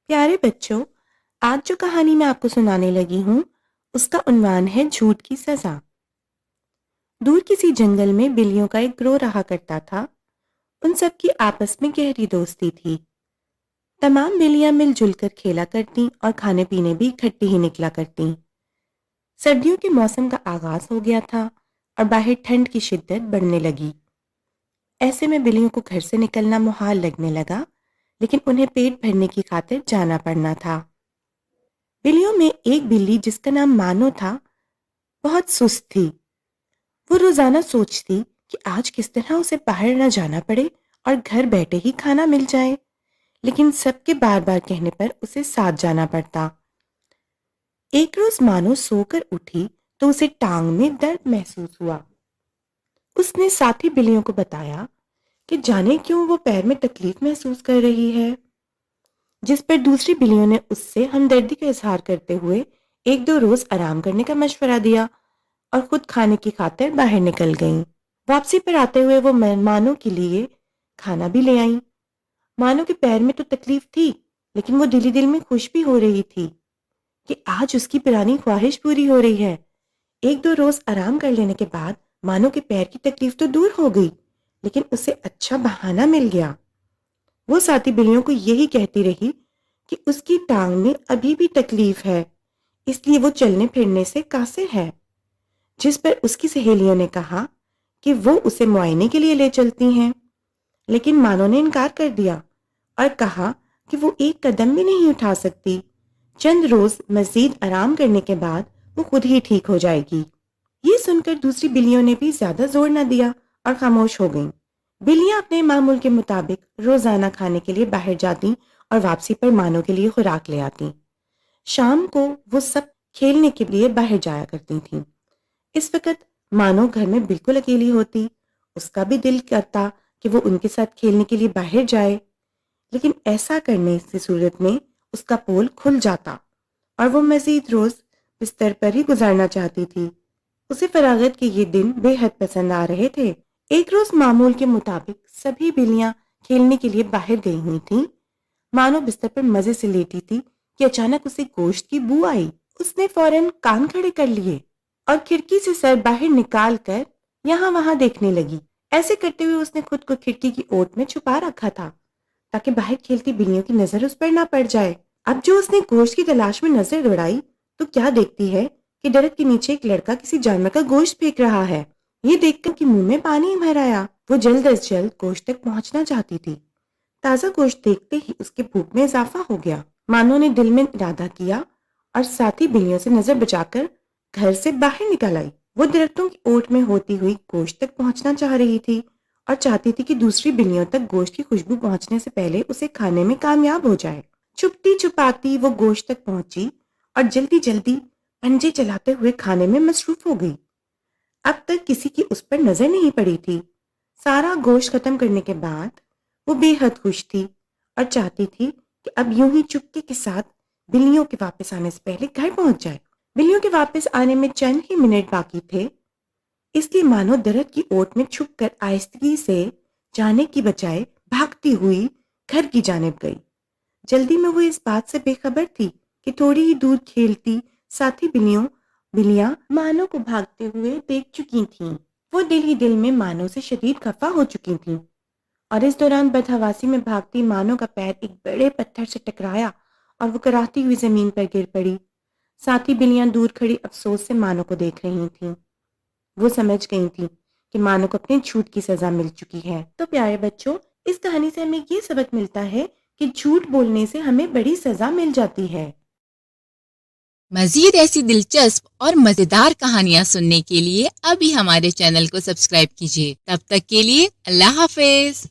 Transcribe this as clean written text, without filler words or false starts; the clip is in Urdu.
پیارے بچوں، آج جو کہانی میں آپ کو سنانے لگی ہوں اس کا عنوان ہے جھوٹ کی سزا۔ دور کسی جنگل میں بلیوں کا ایک گروہ رہا کرتا تھا۔ ان سب کی آپس میں گہری دوستی تھی۔ تمام بلیاں مل جل کر کھیلا کرتیں اور کھانے پینے بھی اکٹھی ہی نکلا کرتیں۔ سردیوں کے موسم کا آغاز ہو گیا تھا اور باہر ٹھنڈ کی شدت بڑھنے لگی۔ ایسے میں بلیوں کو گھر سے نکلنا محال لگنے لگا، لیکن انہیں پیٹ بھرنے کی خاطر جانا پڑنا تھا۔ بلیوں میں ایک بلی جس کا نام مانو تھا بہت سست تھی۔ وہ روزانہ سوچتی کہ آج کس طرح اسے باہر نہ جانا پڑے اور گھر بیٹھے ہی کھانا مل جائے، لیکن سب کے بار بار کہنے پر اسے ساتھ جانا پڑتا۔ ایک روز مانو سو کر اٹھی تو اسے ٹانگ میں درد محسوس ہوا۔ اس نے ساتھی بلیوں کو بتایا کہ جانے کیوں وہ پیر میں تکلیف محسوس کر رہی ہے، جس پر دوسری بلیوں نے اس سے ہمدردی کا اظہار کرتے ہوئے ایک دو روز آرام کرنے کا مشورہ دیا اور خود کھانے کی خاطر باہر نکل گئیں۔ واپسی پر آتے ہوئے وہ مہمانوں کے لیے کھانا بھی لے آئیں۔ مانو کے پیر میں تو تکلیف تھی، لیکن وہ دل ہی دل میں خوش بھی ہو رہی تھی کہ آج اس کی پرانی خواہش پوری ہو رہی ہے۔ ایک دو روز آرام کر لینے کے بعد مانو کے پیر کی تکلیف تو دور ہو گئی، لیکن اسے اچھا بہانہ مل گیا۔ وہ ساتھی بلیوں کو یہی کہتی رہی کہ اس کی ٹانگ میں ابھی بھی تکلیف ہے، اس لیے وہ چلنے پھرنے سے قاصر ہے، جس پر اس کی سہیلیوں نے کہا کہ وہ اسے معائنے کے لیے لے چلتی ہیں، لیکن مانو نے انکار کر دیا اور کہا کہ وہ ایک قدم بھی نہیں اٹھا سکتی۔ چند روز مزید آرام کرنے کے بعد وہ خود ہی ٹھیک ہو جائے گی۔ یہ سن کر دوسری بلیوں نے بھی زیادہ زور نہ دیا اور خاموش ہو گئیں۔ بلیاں اپنے معمول کے مطابق روزانہ کھانے کے لیے باہر جاتیں اور واپسی پر مانو کے لیے خوراک لے آتیں۔ شام کو وہ سب کھیلنے کے لیے باہر جایا کرتی تھیں۔ اس وقت مانو گھر میں بالکل اکیلی ہوتی۔ اس کا بھی دل کرتا کہ وہ ان کے ساتھ کھیلنے کے لیے باہر جائے، لیکن ایسا کرنے سے صورت میں اس کا پول کھل جاتا اور وہ مزید روز بستر پر ہی گزارنا چاہتی تھی۔ اسے فراغت کے یہ دن بے حد پسند آ رہے تھے۔ ایک روز معمول کے مطابق سبھی بلیاں کھیلنے کے لیے باہر گئی ہوئی تھیں۔ مانو بستر پر مزے سے لیٹی تھی کہ اچانک اسے گوشت کی بو آئی۔ اس نے فوراً کان کھڑے کر لیے اور کھڑکی سے سر باہر نکال کر یہاں وہاں دیکھنے لگی۔ ایسے کرتے ہوئے اس نے خود کو کھڑکی کی اوٹ میں چھپا رکھا تھا تاکہ باہر کھیلتی بلیوں کی نظر اس پر نہ پڑ جائے۔ اب جو اس نے گوشت کی تلاش میں نظر دوڑائی تو کیا دیکھتی ہے کہ درخت کے نیچے ایک لڑکا کسی جانور کا گوشت پھینک رہا ہے۔ یہ دیکھ کر کہ منہ میں پانی بھر آیا۔ وہ جلد از جلد گوشت تک پہنچنا چاہتی تھی۔ تازہ گوشت دیکھتے ہی اس کے بھوک میں اضافہ ہو گیا۔ مانو نے دل میں ارادہ کیا اور ساتھی بلیوں سے نظر بچا کر گھر سے باہر نکل آئی۔ وہ درختوں کی اوٹ میں ہوتی ہوئی گوشت تک پہنچنا چاہ رہی تھی اور چاہتی تھی کہ دوسری بلیوں تک گوشت کی خوشبو پہنچنے سے پہلے اسے کھانے میں کامیاب ہو جائے۔ چھپتی چھپاتی وہ گوشت تک پہنچی اور جلدی جلدی پنجے چلاتے ہوئے کھانے میں مصروف ہو گئی۔ اب تک کسی کی اس پر نظر نہیں پڑی تھی۔ سارا گوشت ختم کرنے کے بعد وہ بے حد خوش تھی اور چاہتی تھی کہ اب یوں ہی چپکے کے ساتھ بلیوں کے واپس آنے سے پہلے گھر پہنچ جائے۔ بلیوں کے واپس آنے میں چند ہی منٹ باقی تھے، اس لیے مانو درخت کی اوٹ میں چھپ کر آہستگی سے جانے کی بجائے بھاگتی ہوئی گھر کی جانب گئی۔ جلدی میں وہ اس بات سے بے خبر تھی کہ تھوڑی ہی دور کھیلتی ساتھی بلیاں مانو کو بھاگتے ہوئے دیکھ چکی تھیں۔ وہ دل ہی دل میں مانو سے شدید خفا ہو چکی تھیں اور اس دوران بدحواسی میں بھاگتی مانو کا پیر ایک بڑے پتھر سے ٹکرایا اور وہ کراہتی ہوئی زمین پر گر پڑی۔ ساتھی بلیاں دور کھڑی افسوس سے مانو کو دیکھ رہی تھیں۔ وہ سمجھ گئی تھیں کہ مانو کو اپنے جھوٹ کی سزا مل چکی ہے۔ تو پیارے بچوں، اس کہانی سے ہمیں یہ سبق ملتا ہے کہ جھوٹ بولنے سے ہمیں بڑی سزا مل جاتی ہے۔ مزید ایسی دلچسپ اور مزیدار کہانیاں سننے کے لیے ابھی ہمارے چینل کو سبسکرائب کیجیے۔ تب تک کے لیے اللہ حافظ۔